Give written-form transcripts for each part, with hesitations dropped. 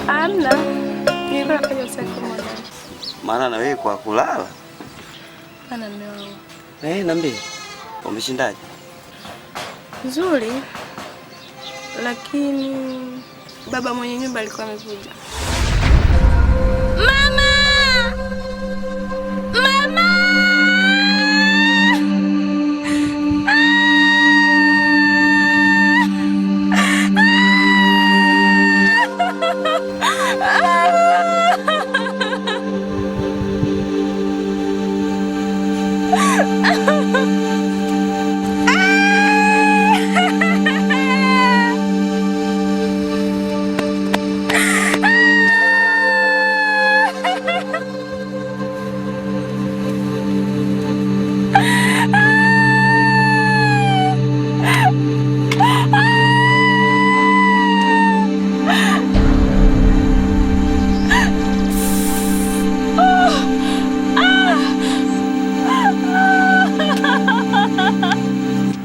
Amna. Nilikuwa nafanya usafi mwana. Maana na wewe kwa kulala? Ana mume wangu. Niambie. Umeshindaje? Nzuri. Lakini baba mwenye nyumba alikuwa amekuja. Mama! Mama!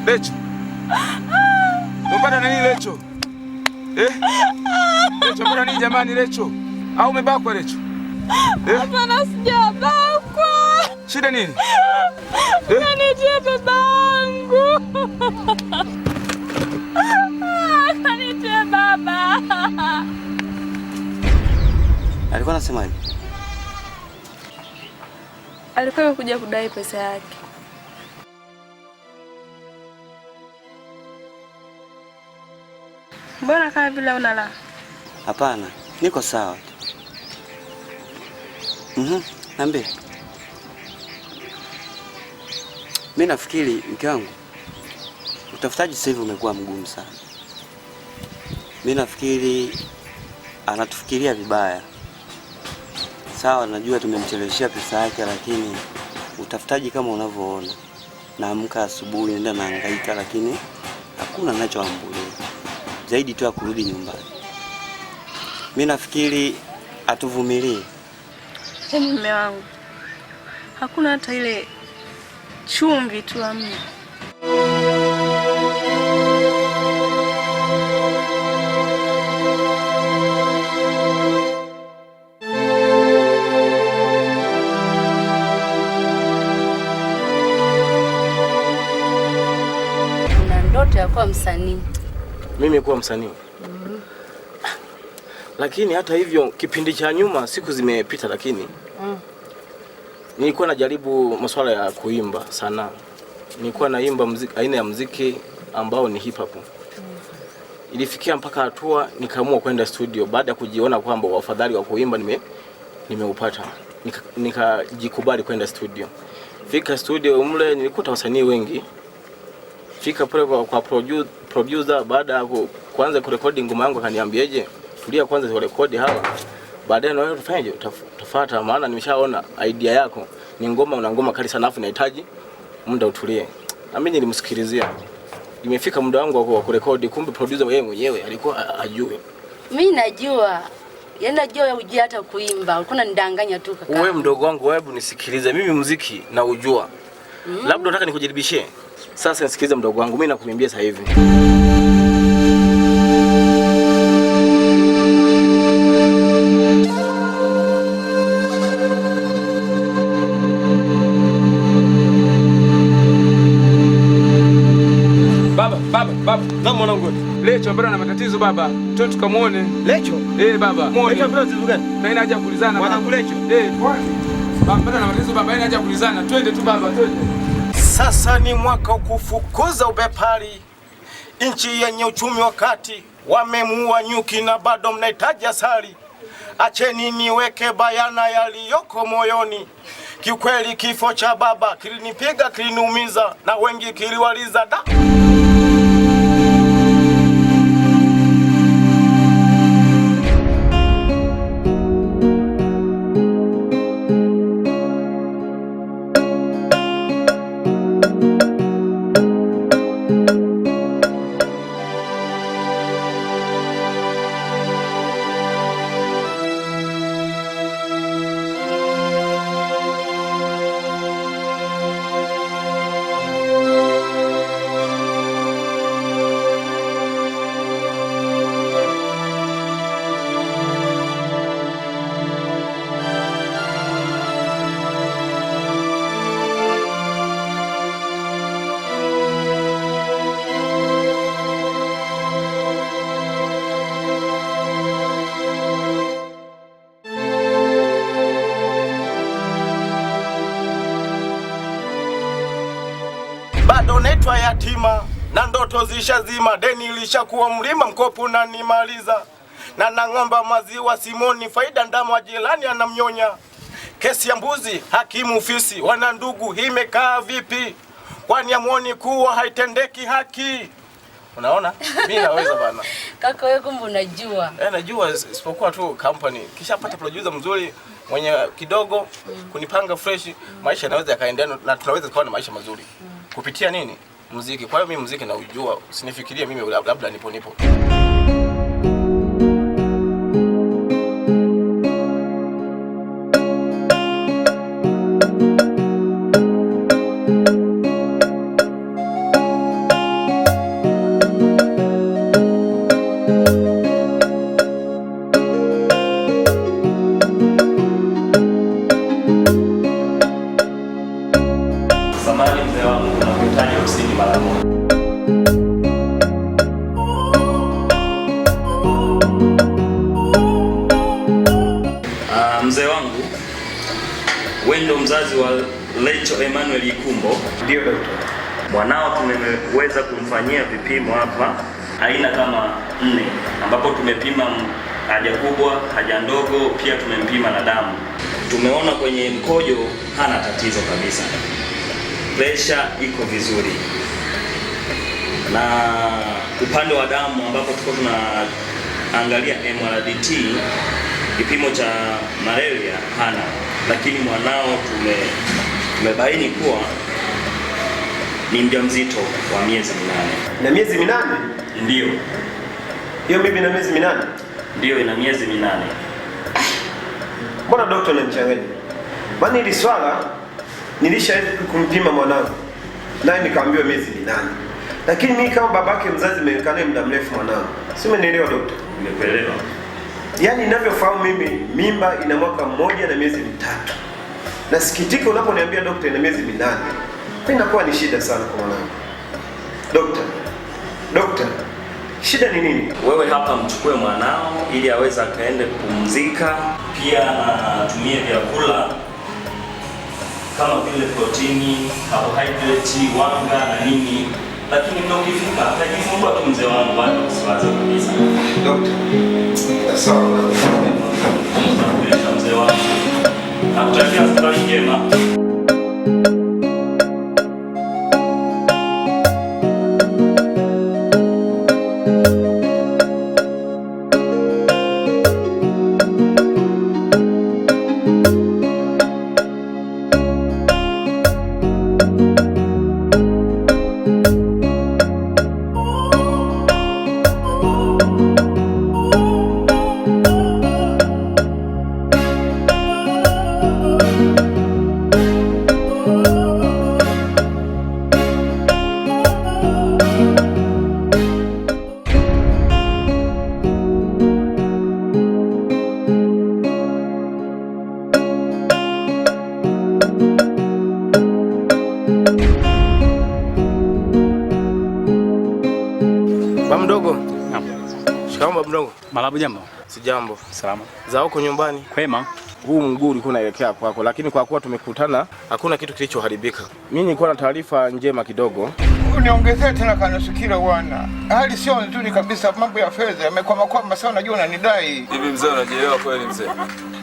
Lecho. Umepata nini Lecho? Lecho mbona nini jamani Lecho? Au umebakwa Lecho? Hapana, sijabakwa. Shida nini? Kanitia babangu. Kanitia baba. Alikuwa anasemaje? Alikuwa amekuja kudai pesa yake. Mbona kama vile unala? Hapana, niko sawa. Niambie. Mimi nafikiri mke wangu utafutaji sasa hivi umekuwa mgumu sana. Mimi nafikiri anatufikiria vibaya. Sawa, najua tumemcheleweshia pesa yake, lakini utafutaji kama unavyoona. Naamka asubuhi naenda nahangaika, lakini hakuna ninachoambulia. Zaidi tu ya kurudi nyumbani. Mimi nafikiri atuvumilie. Mume wangu. Hakuna hata ile chumvi tu amna. Una ndoto ya kuwa msanii? Mimi kuwa msanii. Lakini hata hivyo kipindi cha nyuma siku zimepita, lakini nilikuwa najaribu masuala ya kuimba sana. Nilikuwa naimba muziki, aina ya muziki ambao ni hip hop. Ilifikia mpaka hatua nikaamua kwenda studio baada ya kujiona kwamba wafadhali wa kuimba nimeupata. Nikajikubali kwenda studio. Fika studio mle nilikuta wasanii wengi. Fika pale kwa producer baada ya kuanza kurekodi ngoma yangu akaniambiaje, tulia kwanza turekodi hawa. Baadaye na wewe utafanyaje? Utafuata, maana nimeshaona idea yako ni ngoma, una ngoma kali sana afu nahitaji muda utulie. Na mimi nilimsikilizia. Imefika muda wangu wa kurekodi, kumbe producer yeye mwenyewe alikuwa hajui. Mimi najua. Yaani najua ujui hata kuimba. Ulikuwa nidanganya tu kaka. Wewe mdogo wangu, hebu nisikilize. Mimi muziki na ujua. Labda nataka nikujaribishie. Sasa nisikilize mdogo wangu, mimi nakuimbia sasa hivi. Baba. Na mwanangu. Lecho mbona na matatizo baba? Twende tukamuone. Lecho? Baba. Lecho mbona tatizo gani? Na haja kulizana. Mwanangu Lecho. Baba mbona na matatizo baba? Haja kulizana. Twende tu baba, twende. Sasa ni mwaka kufukuza ubepari. Nchi yenye uchumi wa kati wamemuua nyuki na bado mnahitaji asali. Acheni niweke bayana yaliyoko moyoni. Kiukweli kifo cha baba kilinipiga, kiliniumiza na wengi kiliwaliza da. yatima na ndoto zishazima, deni lishakuwa mlima, mkopo unanimaliza. Na ng'omba maziwa simoni, faida ndama jirani anamnyonya. Kesi ya mbuzi hakimu ofisi, wana ndugu imekaa vipi? Kwani amuoni kuwa haitendeki haki? Unaona? Mimi naweza bana. Kaka wewe kumbe unajua. Najua, isipokuwa tu company kishapata producer mzuri mwenye kidogo kunipanga fresh, maisha yanaweza yakaendelea na tunaweza kuwa na maisha mazuri. Kupitia nini? Muziki. Kwa hiyo mimi muziki naujua, usinifikirie mimi labda nipo. Samahani mzee wangu, nakuhitaji ofisini mara moja. Mzee wangu, wewe ndo mzazi wa Rachel Emmanuel Ikumbo? Ndio daktari. Mwanao tumeweza kumfanyia vipimo hapa aina kama 4, ambapo tumepima haja kubwa, haja ndogo, pia tumempima na damu. Tumeona kwenye mkojo hana tatizo kabisa. Pressure iko vizuri. Na upande wa damu ambapo tuko tunaangalia MRDT, kipimo cha malaria hana, lakini mwanao tumebaini kuwa ni mjamzito wa miezi 8. Na miezi 8? Ndio. Hiyo mimi na miezi 8? Ndio, ina miezi 8. Mbona daktari ananichanganya? Bani hili swala nilishawahi kumpima mwanangu, naye nikaambiwa miezi 8. Lakini mimi kama babake mzazi nimekaa naye muda mrefu mwanangu. Si umenielewa daktari? Nimekuelewa. Yaani ninavyofahamu mimi, mimba ina mwaka 1 na miezi 3. Nasikitika unaponiambia daktari ina miezi 8. Inakuwa ni shida sana kwa mwanangu. Daktari, shida ni nini? Wewe hapa mchukue mwanao ili aweze akaende kupumzika, pia atumie vyakula kama vile protini, carbohydrate, wanga na nini. Lakini ndio ukifika atajifungua tu mzee wangu, bado usiwaze kabisa. Daktari, sawa. Nakueleza mzee wangu. Nakutakia safari njema. Mdogo. Naam. Shikamoo mdogo. Malabu jambo. Si jambo. Salama. Za huko nyumbani? Kwema. Huu mguu ulikuwa unaelekea kwako, lakini kwa kuwa tumekutana hakuna kitu kilichoharibika. Mimi nilikuwa na taarifa njema kidogo. Uniongezee tena kanusu kilo bwana. Hali sio nzuri kabisa, mambo ya fedha yamekwama sana, najua unanidai. Hivi mzee unajielewa kweli mzee?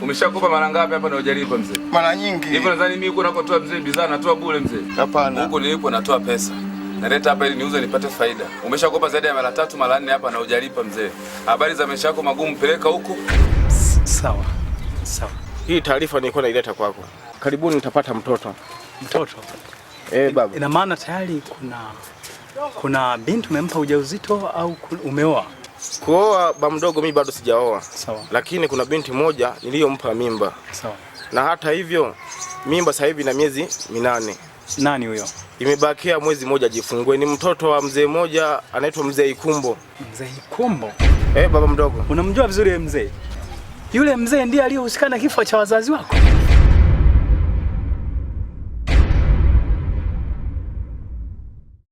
Umeshakopa mara ngapi hapa na hujalipa mzee? Mara nyingi. Hivi nadhani mimi huko nakotoa mzee bidhaa natoa bure mzee? Hapana. Huko nilipo natoa pesa. Naleta hapa ili niuze nipate faida. Umeshakopa zaidi ya mara 3 mara 4 hapa na hujalipa mzee. Habari za maisha yako magumu, peleka huko. Sawa. Hii taarifa nilikuwa naileta kwako. Karibuni nitapata mtoto. Mtoto? Baba. Ina maana tayari kuna binti umempa ujauzito au umeoa? Kuoa ba mdogo mimi bado sijaoa. Sawa. Lakini kuna binti moja niliyompa mimba. Sawa. Na hata hivyo mimba sasa hivi na miezi 8. Nani huyo? Imebakia mwezi mmoja ajifungue. Ni mtoto wa mzee mmoja anaitwa mzee Ikumbo. Mzee Ikumbo? Baba mdogo. Unamjua vizuri yule mzee? Yule mzee ndiye aliyehusika na kifo cha wazazi wako?